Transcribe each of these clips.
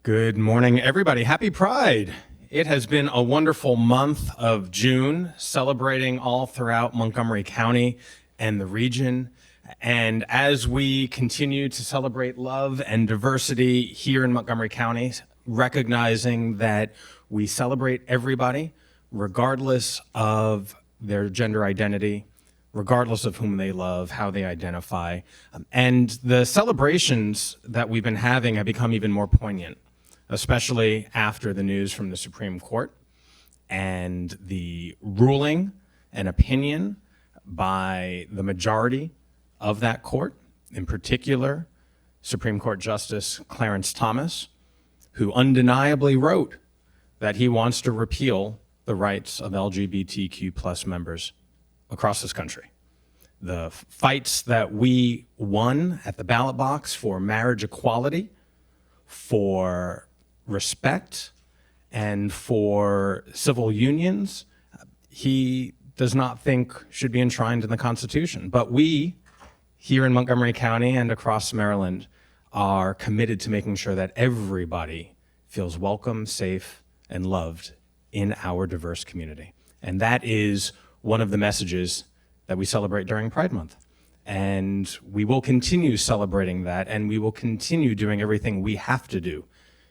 Good morning, everybody. Happy Pride. It has been a wonderful month of June, celebrating all throughout Montgomery County and the region. And as we continue to celebrate love and diversity here in Montgomery County, recognizing that we celebrate everybody, regardless of their gender identity, regardless of whom they love, how they identify. And the celebrations that we've been having have become even more poignant, especially after the news from the Supreme Court and the ruling and opinion by the majority of that court, in particular, Supreme Court Justice Clarence Thomas, who undeniably wrote that he wants to repeal the rights of LGBTQ plus members across this country. The fights that we won at the ballot box for marriage equality, for respect, and for civil unions, he does not think should be enshrined in the Constitution. But we, here in Montgomery County and across Maryland, are committed to making sure that everybody feels welcome, safe, and loved in our diverse community. And that is one of the messages that we celebrate during Pride Month. And we will continue celebrating that, and we will continue doing everything we have to do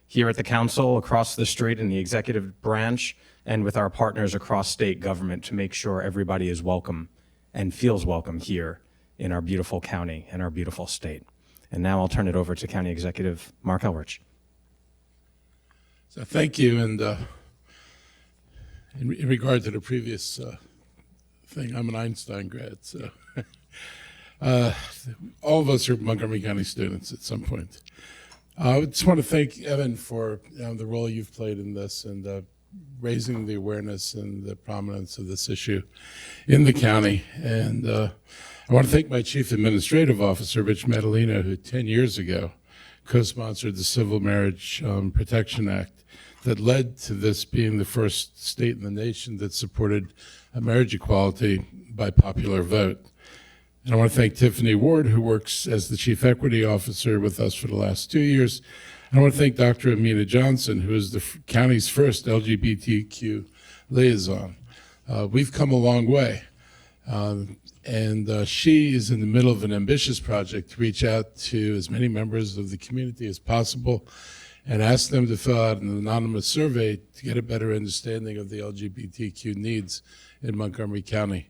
here at the council, across the street in the executive branch, and with our partners across state government to make sure everybody is welcome and feels welcome here in our beautiful county and our beautiful state. And now I'll turn it over to County Executive Mark Elrich. So thank you. And in regard to the previous thing, I'm an Einstein grad, so all of us are Montgomery County students at some point. I just want to thank Evan for the role you've played in this and raising the awareness and the prominence of this issue in the county. And I want to thank my Chief Administrative Officer, Rich Madalino, who 10 years ago co-sponsored the Civil Marriage Protection Act that led to this being the first state in the nation that supported marriage equality by popular vote. And I want to thank Tiffany Ward, who works as the Chief Equity Officer with us for the last 2 years. And I want to thank Dr. Amina Johnson, who is the county's first LGBTQ liaison. We've come a long way. And she is in the middle of an ambitious project to reach out to as many members of the community as possible and ask them to fill out an anonymous survey to get a better understanding of the LGBTQ needs in Montgomery County.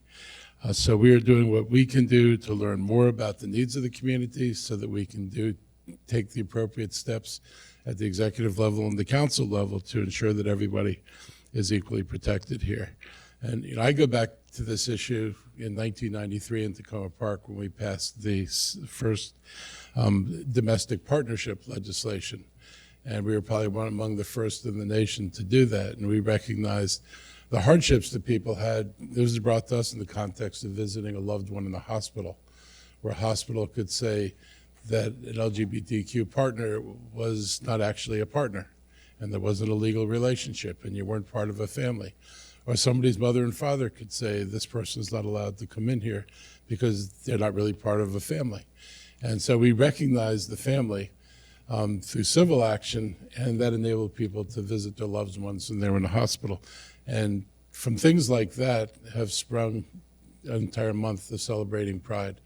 So we are doing what we can do to learn more about the needs of the community so that we can take the appropriate steps at the executive level and the council level to ensure that everybody is equally protected here. And I go back to this issue in 1993 in Tacoma Park when we passed the first domestic partnership legislation. And we were probably one among the first in the nation to do that. And we recognized the hardships that people had. This was brought to us in the context of visiting a loved one in the hospital, where a hospital could say that an LGBTQ partner was not actually a partner, and there wasn't a legal relationship, and you weren't part of a family. Or somebody's mother and father could say, this person's not allowed to come in here because they're not really part of a family. And so we recognized the family through civil action, and that enabled people to visit their loved ones when they were in the hospital. And from things like that have sprung an entire month of celebrating Pride.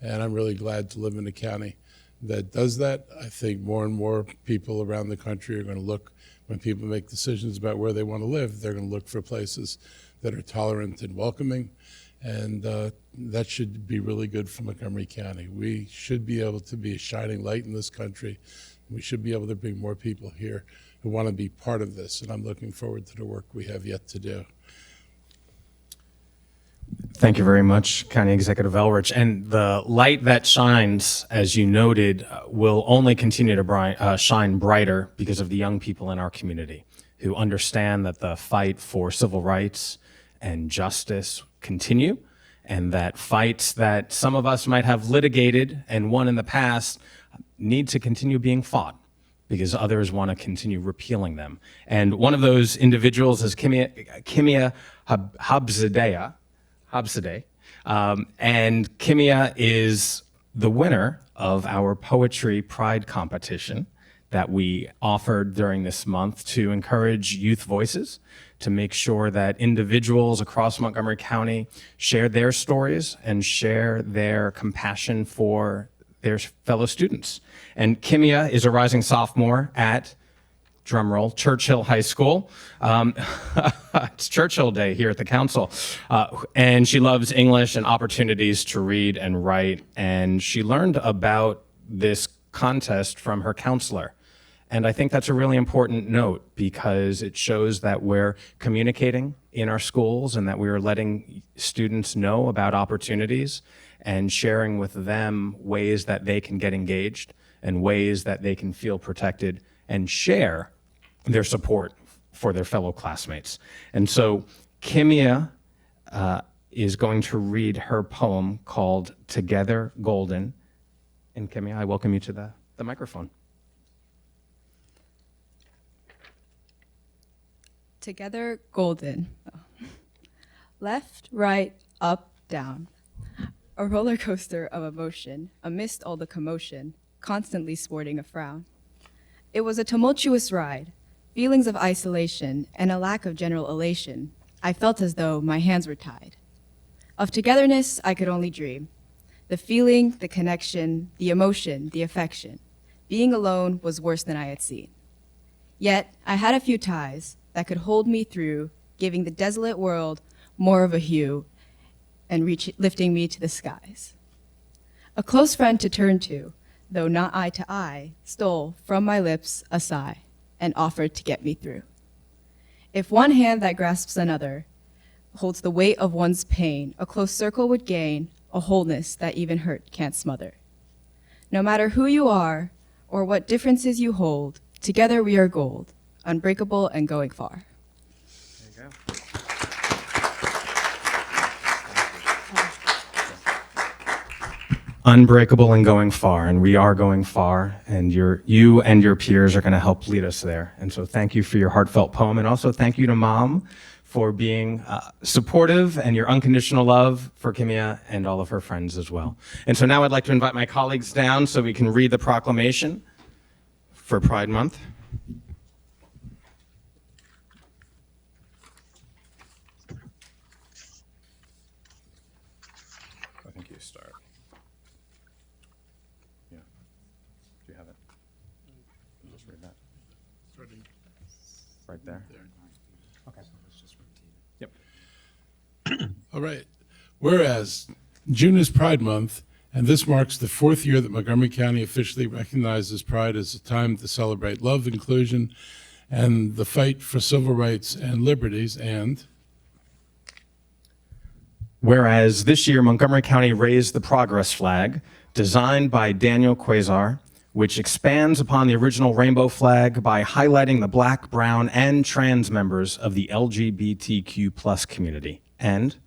And I'm really glad to live in a county that does that. I think more and more people around the country are going to look, when people make decisions about where they want to live, they're going to look for places that are tolerant and welcoming. And that should be really good for Montgomery County. We should be able to be a shining light in this country. We should be able to bring more people here who want to be part of this. And I'm looking forward to the work we have yet to do. Thank you very much, County Executive Elrich. And the light that shines, as you noted, will only continue to shine brighter because of the young people in our community who understand that the fight for civil rights and justice continue, and that fights that some of us might have litigated and won in the past need to continue being fought because others want to continue repealing them. And one of those individuals is Kimia Habzadeh. And Kimia is the winner of our Poetry Pride competition that we offered during this month to encourage youth voices, to make sure that individuals across Montgomery County share their stories and share their compassion for their fellow students. And Kimia is a rising sophomore at, drumroll, Churchill High School. It's Churchill Day here at the council. And she loves English and opportunities to read and write. And she learned about this contest from her counselor. And I think that's a really important note because it shows that we're communicating in our schools and that we are letting students know about opportunities and sharing with them ways that they can get engaged and ways that they can feel protected and share their support for their fellow classmates. And so Kimia is going to read her poem called Together Golden. And Kimia, I welcome you to the microphone. Together golden. Left, right, up, down. A roller coaster of emotion amidst all the commotion, constantly sporting a frown. It was a tumultuous ride, feelings of isolation and a lack of general elation. I felt as though my hands were tied. Of togetherness I could only dream. The feeling, the connection, the emotion, the affection. Being alone was worse than I had seen. Yet I had a few ties that could hold me through, giving the desolate world more of a hue and lifting me to the skies. A close friend to turn to, though not eye to eye, stole from my lips a sigh and offered to get me through. If one hand that grasps another holds the weight of one's pain, a close circle would gain a wholeness that even hurt can't smother. No matter who you are or what differences you hold, together we are gold, unbreakable and going far. There you go. Unbreakable and going far, and we are going far, and you and your peers are going to help lead us there. And so thank you for your heartfelt poem, and also thank you to Mom for being supportive and your unconditional love for Kimia and all of her friends as well. And so now I'd like to invite my colleagues down so we can read the proclamation for Pride Month. I think you start. Yeah. Do you have it? Just read that. Right there. Okay. Yep. All right. Whereas June is Pride Month, and this marks the 4th year that Montgomery County officially recognizes Pride as a time to celebrate love, inclusion, and the fight for civil rights and liberties. And whereas this year Montgomery County raised the Progress flag, designed by Daniel Quasar, which expands upon the original rainbow flag by highlighting the Black, brown, and trans members of the LGBTQ+ community. And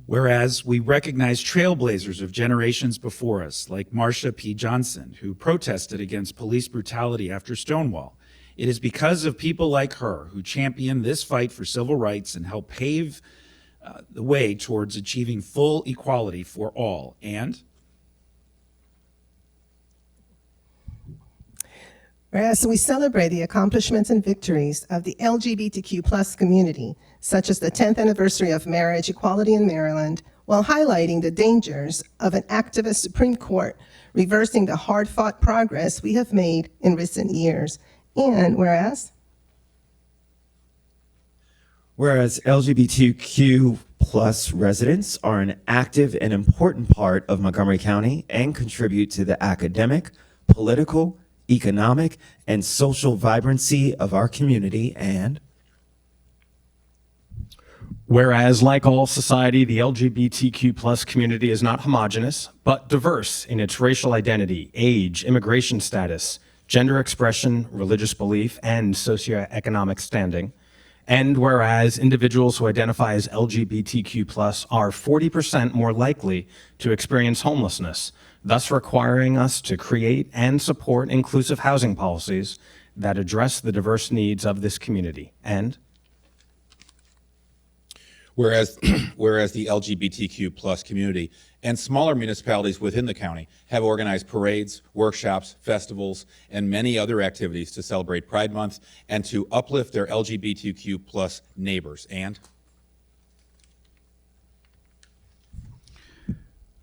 whereas we recognize trailblazers of generations before us, like Marsha P. Johnson, who protested against police brutality after Stonewall. It is because of people like her who champion this fight for civil rights and help pave the way towards achieving full equality for all. And whereas we celebrate the accomplishments and victories of the LGBTQ+ community, such as the 10th anniversary of marriage equality in Maryland, while highlighting the dangers of an activist Supreme Court reversing the hard-fought progress we have made in recent years. And whereas LGBTQ+ residents are an active and important part of Montgomery County and contribute to the academic, political, economic, and social vibrancy of our community. And whereas, like all society, the LGBTQ+ community is not homogenous, but diverse in its racial identity, age, immigration status, gender expression, religious belief, and socioeconomic standing. And whereas individuals who identify as LGBTQ+ are 40% more likely to experience homelessness, thus requiring us to create and support inclusive housing policies that address the diverse needs of this community. And Whereas, whereas the LGBTQ plus community and smaller municipalities within the county have organized parades, workshops, festivals, and many other activities to celebrate Pride Month and to uplift their LGBTQ plus neighbors. And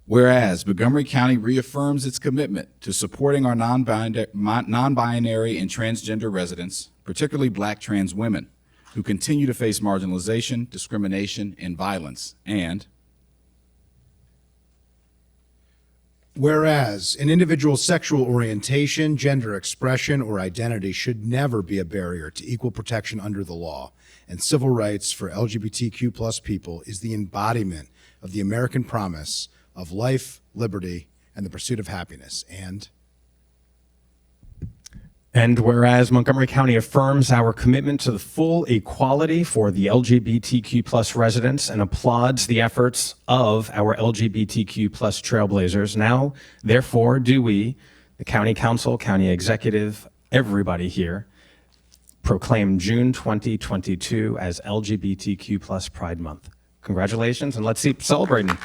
whereas Montgomery County reaffirms its commitment to supporting our non-binary and transgender residents, particularly Black trans women, who continue to face marginalization, discrimination, and violence. And whereas an individual's sexual orientation, gender expression, or identity should never be a barrier to equal protection under the law, and civil rights for LGBTQ plus people is the embodiment of the American promise of life, liberty, and the pursuit of happiness. And whereas Montgomery County affirms our commitment to the full equality for the LGBTQ plus residents and applauds the efforts of our LGBTQ plus trailblazers, now, therefore, do we, the County Council, County Executive, everybody here, proclaim June 2022 as LGBTQ plus Pride Month. Congratulations, and let's keep celebrating.